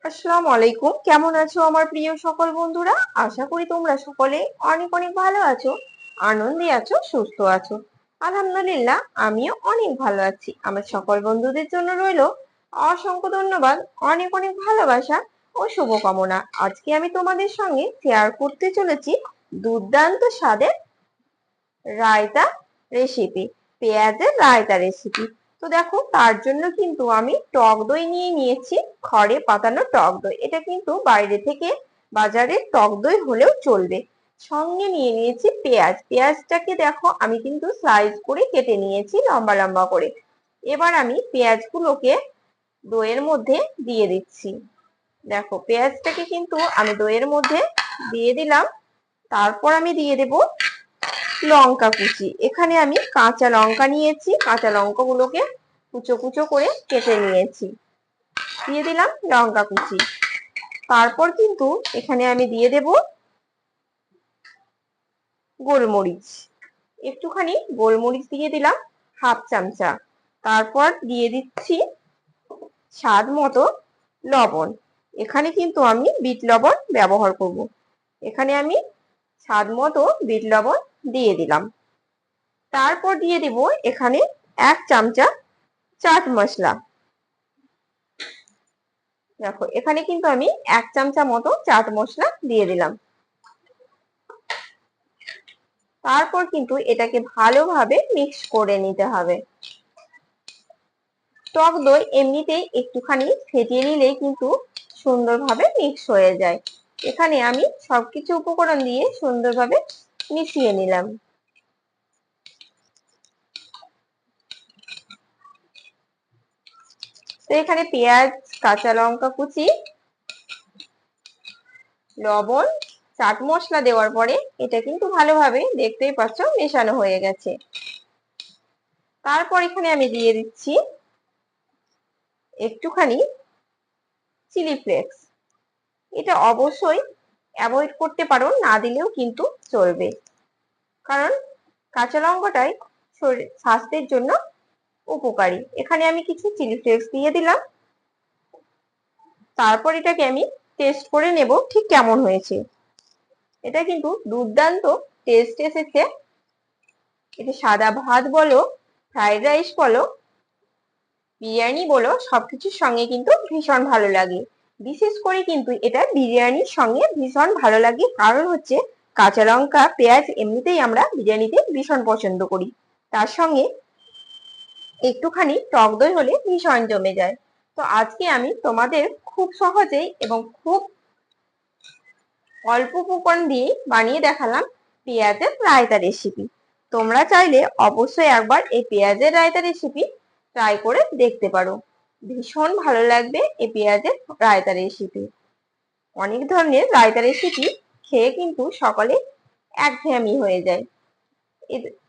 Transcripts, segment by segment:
আসসালামু আলাইকুম। কেমন আছো আমার প্রিয় সকল বন্ধুরা? আশা করি তোমরা সকলে অনেক অনেক ভালো আছো, আনন্দে আছো, সুস্থ আছো। আলহামদুলিল্লাহ, আমিও অনেক ভালো আছি। আমার সকল বন্ধুদের জন্য রইলো অসংখ্য ধন্যবাদ, অনেক অনেক ভালোবাসা ও শুভকামনা। আজকে আমি তোমাদের সঙ্গে শেয়ার করতে চলেছি দুর্দান্ত স্বাদের রায়তা রেসিপি, পেঁয়াজের রায়তা রেসিপি। তো দেখো, তার জন্য কিন্তু আমি টক দই নিয়ে নিয়েছি, খড়ে পাতানো টক দই। এটা কিন্তু বাইরে থেকে বাজারের টক দই হলেও চলবে। সঙ্গে নিয়ে নিয়েছি পেঁয়াজ। পেঁয়াজটাকে দেখো, আমি কিন্তু স্লাইস করে কেটে নিয়েছি লম্বা লম্বা করে। এবার আমি পেঁয়াজগুলোকে দইয়ের মধ্যে দিয়ে দিচ্ছি। দেখো, পেঁয়াজটাকে কিন্তু আমি দইয়ের মধ্যে দিয়ে দিলাম। তারপর আমি দিয়ে দেব লঙ্কা কুচি। এখানে আমি কাঁচা লঙ্কা নিয়েছি, কাঁচা লঙ্কাগুলোকে কুচো কুচো করে কেটে নিয়েছি, দিয়ে দিলাম লঙ্কা কুচি। তারপর কিন্তু এখানে আমি দিয়ে দেব গোলমরিচ, একটুখানি গোলমরিচ দিয়ে দিলাম, হাফ চামচা। তারপর দিয়ে দিচ্ছি স্বাদ মতো লবণ। এখানে কিন্তু আমি বিট লবণ ব্যবহার করব। এখানে আমি স্বাদ মতো বিট লবণ দিয়ে দিলাম। তারপর দিয়ে দিব এখানে 1 চামচা চাট মশলা। দেখো, এখানে কিন্তু আমি 1 চামচা মতো চাট মশলা দিয়ে দিলাম। তারপর কিন্তু এটাকে ভালোভাবে মিক্স করে নিতে হবে। টক দই এমনিতেই একটুখানি ফেটিয়ে নিলেই কিন্তু সুন্দরভাবে মিক্স হয়ে যায়। এখানে আমি সবকিছু উপকরণ দিয়ে সুন্দরভাবে মিশিয়ে নিলাম। তো এখানে পেঁয়াজ, কাঁচা লঙ্কা কুচি, লবণ, চাট মশলা দেওয়ার পরে এটা কিন্তু ভালোভাবে, দেখতেই পাচ্ছ, মেশানো হয়ে গেছে। তারপর এখানে আমি দিয়ে দিচ্ছি একটুখানি চিলি ফ্লেক্স। এটা অবশ্যই অ্যাভয়েড করতে পারো, না দিলেও কিন্তু চলবে, কারণ কাঁচা লঙ্কাটাই স্বাস্থ্যের জন্য উপকারী। এখানে আমি কিছু চিলি ফ্লেক্স দিয়ে দিলাম। তারপর এটাকে আমি টেস্ট করে নেব ঠিক কেমন হয়েছে। এটা কিন্তু দুর্দান্ত টেস্ট এসেছে। এটা সাদা ভাত বলো, ফ্রাইড রাইস বলো, বিরিয়ানি বলো, সবকিছুর সঙ্গে কিন্তু ভীষণ ভালো লাগে। বিশেষ করে কিন্তু এটা বিরিয়ানির সঙ্গে ভীষণ ভালো লাগে, কারণ হচ্ছে কাঁচা লঙ্কা পেঁয়াজ এমনিতেই আমরা বিরিয়ানিতে ভীষণ পছন্দ করি। তার সঙ্গে একটুখানি টক দই হলে ভীষণ জমে যায়। তো আজকে আমি তোমাদের খুব সহজেই এবং খুব অল্প উপকরণ দিয়ে বানিয়ে দেখালাম পেঁয়াজের রায়তা রেসিপি। তোমরা চাইলে অবশ্যই একবার এই পেঁয়াজের রায়তা রেসিপি ট্রাই করে দেখতে পারো। ভীষণ ভালো লাগবে এই পেঁয়াজের রায়তা রেসিপি। অনেক ধরনের রায়তা রেসিপি খেয়ে কিন্তু সকলে একঘেয়েমি হয়ে যায়।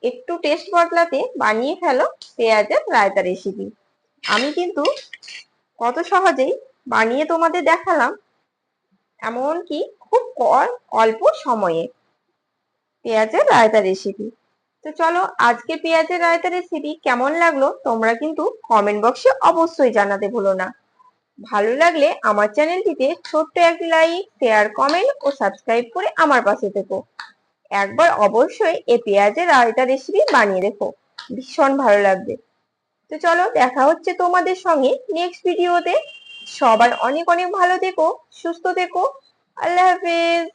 একটু টেস্ট বদলাতে বানিয়ে ফেলো পেঁয়াজের রায়তা রেসিপি। আমি কিন্তু কত সহজেই বানিয়ে তোমাদের দেখালাম, এমনকি খুব অল্প সময়ে পেঁয়াজের রায়তা রেসিপি। তো চলো, আজকে পেঁয়াজের রায়তা রেসিপি কেমন লাগলো তোমরা কিন্তু কমেন্ট বক্সে অবশ্যই জানাতে ভুলো না। ভালো লাগলে আমার চ্যানেলটিতে ছোট্ট একটি লাইক, শেয়ার, কমেন্ট ও সাবস্ক্রাইব করে আমার পাশে থেকো। একবার অবশ্যই এই পেঁয়াজের রায়তা রেসিপি বানিয়ে দেখো, ভীষণ ভালো লাগবে। তো চলো, দেখা হচ্ছে তোমাদের সঙ্গে নেক্সট ভিডিওতে। সবাই অনেক অনেক ভালো থেকো, সুস্থ থেকো। আল্লাহ হাফেজ।